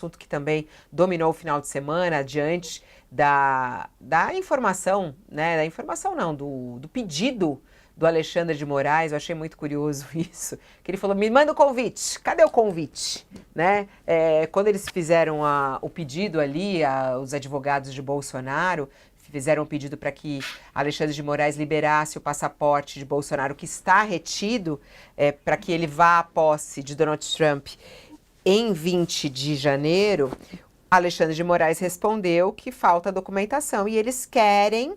assunto que também dominou o final de semana, diante da informação, né? Da informação não, do pedido do Alexandre de Moraes. Eu achei muito curioso isso, que ele falou, me manda o convite, cadê o convite? Né? Quando eles fizeram o pedido ali, os advogados de Bolsonaro, fizeram um pedido para que Alexandre de Moraes liberasse o passaporte de Bolsonaro, que está retido, para que ele vá à posse de Donald Trump em 20 de janeiro, Alexandre de Moraes respondeu que falta documentação e eles querem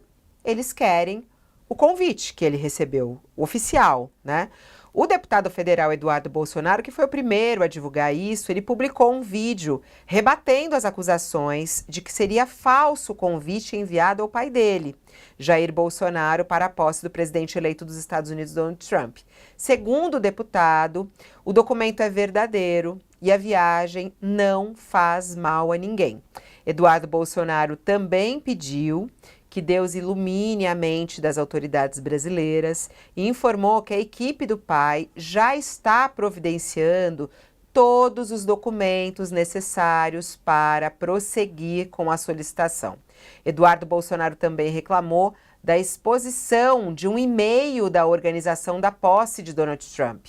o convite que ele recebeu, o oficial, né? O deputado federal Eduardo Bolsonaro, que foi o primeiro a divulgar isso, ele publicou um vídeo rebatendo as acusações de que seria falso o convite enviado ao pai dele, Jair Bolsonaro, para a posse do presidente eleito dos Estados Unidos, Donald Trump. Segundo o deputado, o documento é verdadeiro e a viagem não faz mal a ninguém. Eduardo Bolsonaro também pediu que Deus ilumine a mente das autoridades brasileiras e informou que a equipe do pai já está providenciando todos os documentos necessários para prosseguir com a solicitação. Eduardo Bolsonaro também reclamou da exposição de um e-mail da organização da posse de Donald Trump.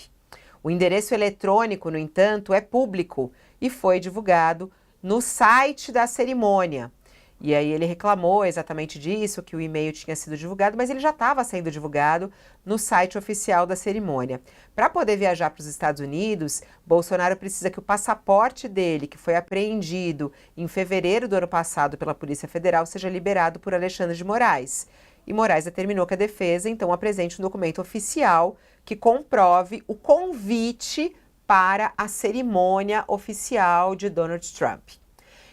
O endereço eletrônico, no entanto, é público e foi divulgado no site da cerimônia. E aí ele reclamou exatamente disso, que o e-mail tinha sido divulgado, mas ele já estava sendo divulgado no site oficial da cerimônia. Para poder viajar para os Estados Unidos, Bolsonaro precisa que o passaporte dele, que foi apreendido em fevereiro do ano passado pela Polícia Federal, seja liberado por Alexandre de Moraes. E Moraes determinou que a defesa, então, apresente um documento oficial que comprove o convite para a cerimônia oficial de Donald Trump.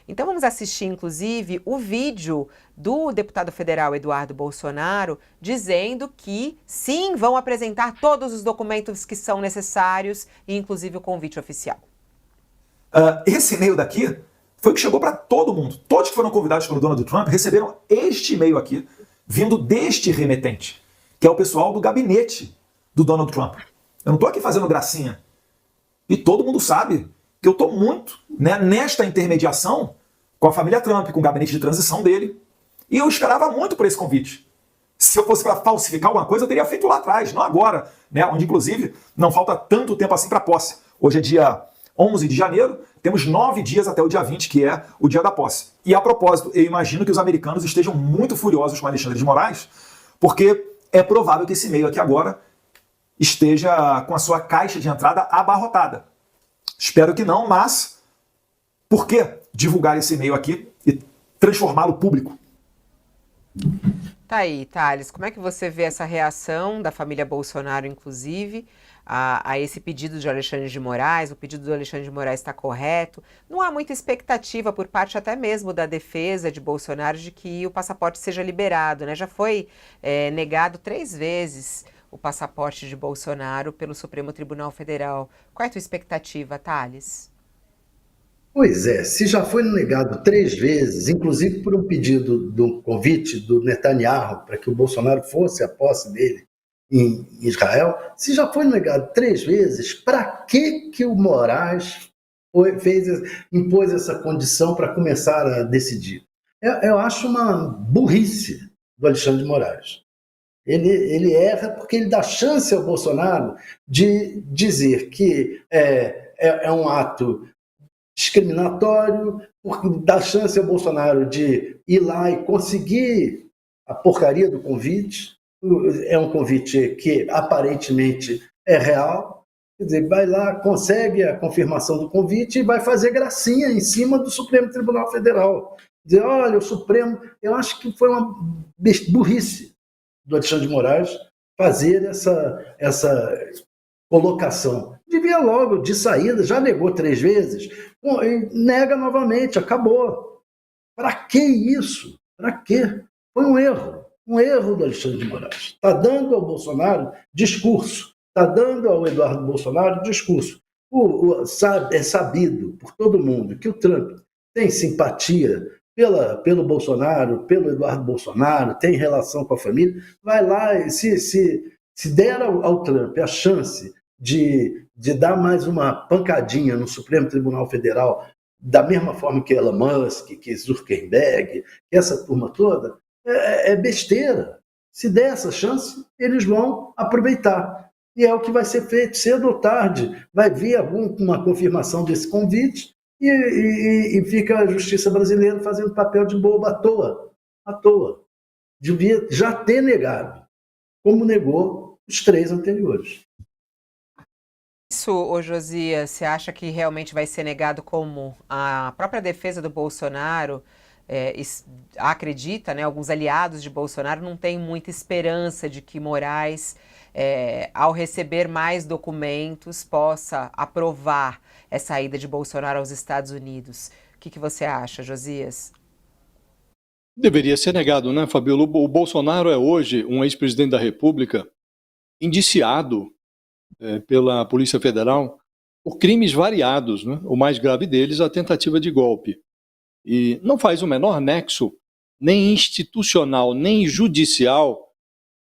Então vamos assistir, inclusive, o vídeo do deputado federal Eduardo Bolsonaro dizendo que, sim, vão apresentar todos os documentos que são necessários, inclusive o convite oficial. Esse e-mail daqui foi o que chegou para todo mundo. Todos que foram convidados pelo Donald Trump receberam este e-mail aqui, vindo deste remetente, que é o pessoal do gabinete do Donald Trump. Eu não estou aqui fazendo gracinha. E todo mundo sabe que eu estou muito, né, nesta intermediação com a família Trump, com o gabinete de transição dele. E eu esperava muito por esse convite. Se eu fosse para falsificar alguma coisa, eu teria feito lá atrás, não agora, né, onde, inclusive, não falta tanto tempo assim para a posse. Hoje é dia 11 de janeiro, temos 9 dias até o dia 20, que é o dia da posse. E, a propósito, eu imagino que os americanos estejam muito furiosos com Alexandre de Moraes, porque é provável que esse e-mail aqui agora esteja com a sua caixa de entrada abarrotada. Espero que não, mas por que divulgar esse e-mail aqui e transformá-lo público? Tá aí, Thales, como é que você vê essa reação da família Bolsonaro, inclusive, a esse pedido de Alexandre de Moraes? O pedido do Alexandre de Moraes está correto? Não há muita expectativa por parte até mesmo da defesa de Bolsonaro de que o passaporte seja liberado, né? Já foi negado 3 vezes o passaporte de Bolsonaro pelo Supremo Tribunal Federal. Qual é a tua expectativa, Thales? Pois é, se já foi negado 3 vezes, inclusive por um pedido do convite do Netanyahu para que o Bolsonaro fosse à posse dele em Israel, se já foi negado 3 vezes, para que o Moraes impôs essa condição para começar a decidir? Eu acho uma burrice do Alexandre de Moraes. Ele erra porque ele dá chance ao Bolsonaro de dizer que é um ato discriminatório, porque dá chance ao Bolsonaro de ir lá e conseguir a porcaria do convite. É um convite que aparentemente é real. Quer dizer, vai lá, consegue a confirmação do convite e vai fazer gracinha em cima do Supremo Tribunal Federal. Dizer, olha, o Supremo... Eu acho que foi uma burrice do Alexandre de Moraes fazer essa colocação. Devia logo, de saída, já negou 3 vezes, nega novamente, acabou. Para que isso? Para quê? Foi um erro do Alexandre de Moraes. Está dando ao Bolsonaro discurso, está dando ao Eduardo Bolsonaro discurso. É sabido por todo mundo que o Trump tem simpatia pelo Bolsonaro, pelo Eduardo Bolsonaro, tem relação com a família, vai lá, se der ao Trump a chance de dar mais uma pancadinha no Supremo Tribunal Federal da mesma forma que Elon Musk, que Zuckerberg, que essa turma toda, é besteira. Se der essa chance, eles vão aproveitar. E é o que vai ser feito, cedo ou tarde. Vai vir uma confirmação desse convite e fica a justiça brasileira fazendo papel de bobo à toa. À toa. Devia já ter negado, como negou os 3 anteriores. Isso, ô Josias, você acha que realmente vai ser negado, como a própria defesa do Bolsonaro acredita, né? Alguns aliados de Bolsonaro não têm muita esperança de que Moraes, ao receber mais documentos, possa aprovar essa ida de Bolsonaro aos Estados Unidos. O que você acha, Josias? Deveria ser negado, né, Fabiola? O Bolsonaro é hoje um ex-presidente da República indiciado pela Polícia Federal por crimes variados, né? O mais grave deles, a tentativa de golpe. E não faz o menor nexo, nem institucional, nem judicial,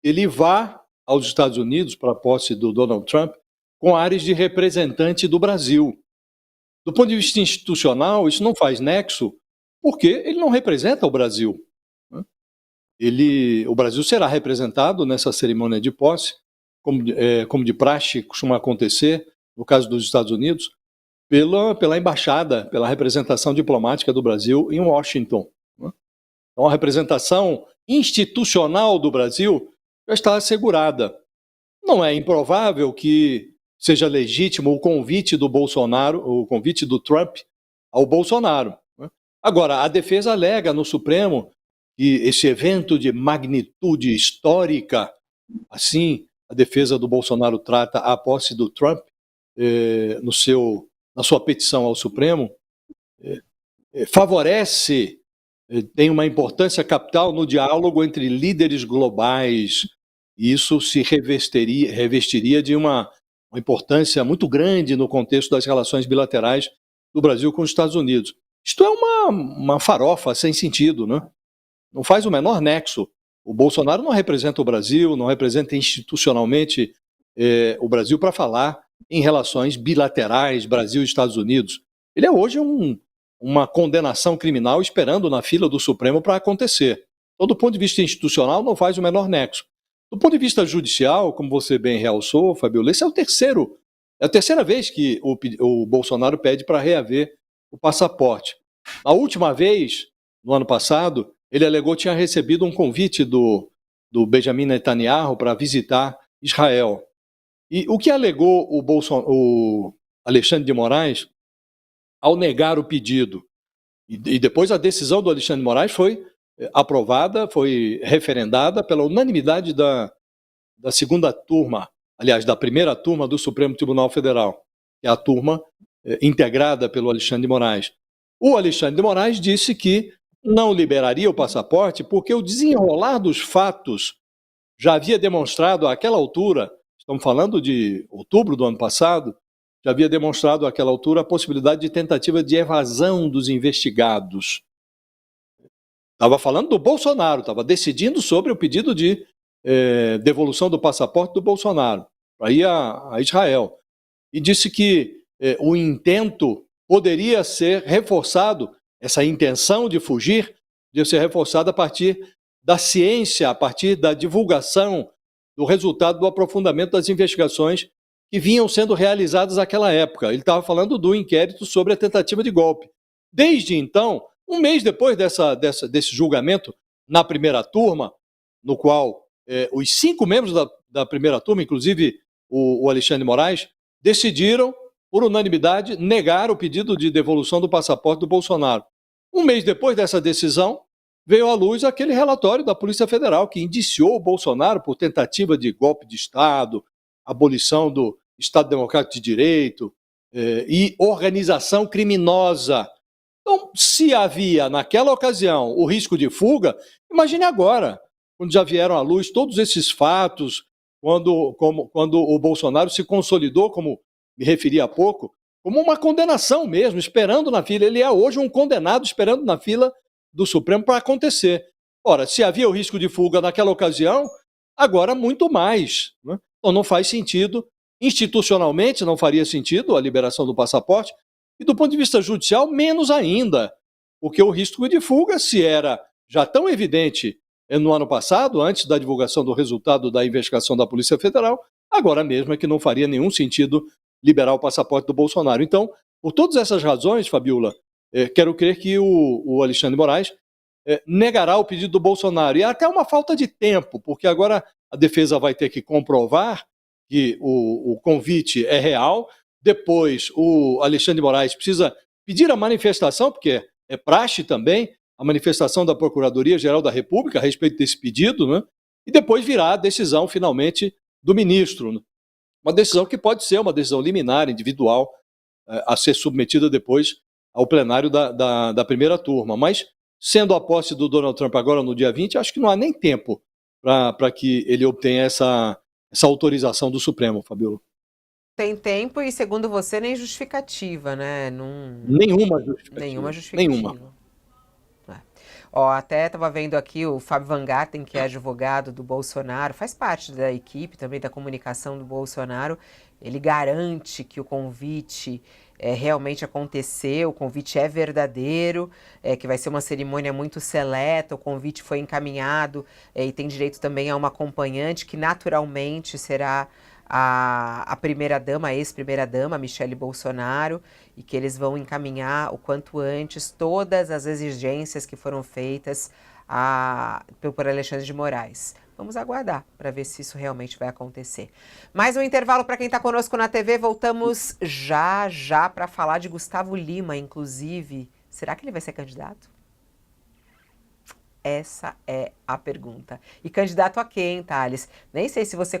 ele vá aos Estados Unidos para a posse do Donald Trump com áreas de representante do Brasil. Do ponto de vista institucional, isso não faz nexo, porque ele não representa o Brasil. O Brasil será representado nessa cerimônia de posse, como de praxe costuma acontecer, no caso dos Estados Unidos, pela embaixada, pela representação diplomática do Brasil em Washington. Então, a representação institucional do Brasil já está assegurada. Não é improvável que seja legítimo o convite do Bolsonaro, o convite do Trump ao Bolsonaro. Agora, a defesa alega no Supremo que esse evento de magnitude histórica, assim, a defesa do Bolsonaro trata a posse do Trump na sua petição ao Supremo, favorece, tem uma importância capital no diálogo entre líderes globais. E isso se revestiria de uma importância muito grande no contexto das relações bilaterais do Brasil com os Estados Unidos. Isto é uma farofa sem sentido, né? Não faz o menor nexo. O Bolsonaro não representa o Brasil, não representa institucionalmente o Brasil para falar em relações bilaterais Brasil e Estados Unidos. Ele é hoje uma condenação criminal esperando na fila do Supremo para acontecer. Então, do ponto de vista institucional, não faz o menor nexo. Do ponto de vista judicial, como você bem realçou, Fabiola, esse é a terceira vez que o Bolsonaro pede para reaver o passaporte. A última vez, no ano passado, ele alegou que tinha recebido um convite do Benjamin Netanyahu para visitar Israel. E o que alegou o Alexandre de Moraes ao negar o pedido? E depois a decisão do Alexandre de Moraes foi aprovada, foi referendada pela unanimidade da segunda turma, aliás, da primeira turma do Supremo Tribunal Federal, que é a turma integrada pelo Alexandre de Moraes. O Alexandre de Moraes disse que não liberaria o passaporte porque o desenrolar dos fatos já havia demonstrado àquela altura, estamos falando de outubro do ano passado, já havia demonstrado àquela altura a possibilidade de tentativa de evasão dos investigados. Estava falando do Bolsonaro, estava decidindo sobre o pedido de devolução do passaporte do Bolsonaro para ir a Israel. E disse que o intento poderia ser reforçado, essa intenção de fugir, de ser reforçada a partir da ciência, a partir da divulgação do resultado do aprofundamento das investigações que vinham sendo realizadas naquela época. Ele estava falando do inquérito sobre a tentativa de golpe. Desde então, um mês depois desse julgamento na primeira turma, no qual os 5 membros da primeira turma, inclusive o Alexandre de Moraes, decidiram, por unanimidade, negar o pedido de devolução do passaporte do Bolsonaro. Um mês depois dessa decisão, veio à luz aquele relatório da Polícia Federal que indiciou o Bolsonaro por tentativa de golpe de Estado, abolição do Estado Democrático de Direito e organização criminosa. Então, se havia naquela ocasião o risco de fuga, imagine agora, quando já vieram à luz todos esses fatos, quando o Bolsonaro se consolidou, como me referi há pouco, como uma condenação mesmo, esperando na fila. Ele é hoje um condenado esperando na fila do Supremo para acontecer. Ora, se havia o risco de fuga naquela ocasião, agora muito mais, né? Então não faz sentido, institucionalmente não faria sentido a liberação do passaporte, e do ponto de vista judicial, menos ainda, porque o risco de fuga, se era já tão evidente no ano passado, antes da divulgação do resultado da investigação da Polícia Federal, agora mesmo é que não faria nenhum sentido liberar o passaporte do Bolsonaro. Então, por todas essas razões, Fabiola, quero crer que o Alexandre de Moraes negará o pedido do Bolsonaro. E é até uma falta de tempo, porque agora a defesa vai ter que comprovar que o convite é real, depois o Alexandre de Moraes precisa pedir a manifestação, porque é praxe também, a manifestação da Procuradoria-Geral da República a respeito desse pedido, né? E depois virá a decisão, finalmente, do ministro. Né? Uma decisão que pode ser uma decisão liminar, individual, a ser submetida depois ao plenário da primeira turma. Mas, sendo a posse do Donald Trump agora no dia 20, acho que não há nem tempo para que ele obtenha essa autorização do Supremo, Fabiola. Tem tempo e, segundo você, nem justificativa, né? Nenhuma justificativa. Nenhuma justificativa. Nenhuma. Ó, até estava vendo aqui o Fábio Van Garten, que é advogado do Bolsonaro, faz parte da equipe também da comunicação do Bolsonaro. Ele garante que o convite realmente aconteceu, o convite é verdadeiro, que vai ser uma cerimônia muito seleta, o convite foi encaminhado e tem direito também a uma acompanhante, que naturalmente será a primeira-dama, a ex-primeira-dama, Michele Bolsonaro, e que eles vão encaminhar o quanto antes todas as exigências que foram feitas por Alexandre de Moraes. Vamos aguardar para ver se isso realmente vai acontecer. Mais um intervalo para quem está conosco na TV. Voltamos já para falar de Gustavo Lima, inclusive. Será que ele vai ser candidato? Essa é a pergunta. E candidato a quem, Thales? Nem sei se você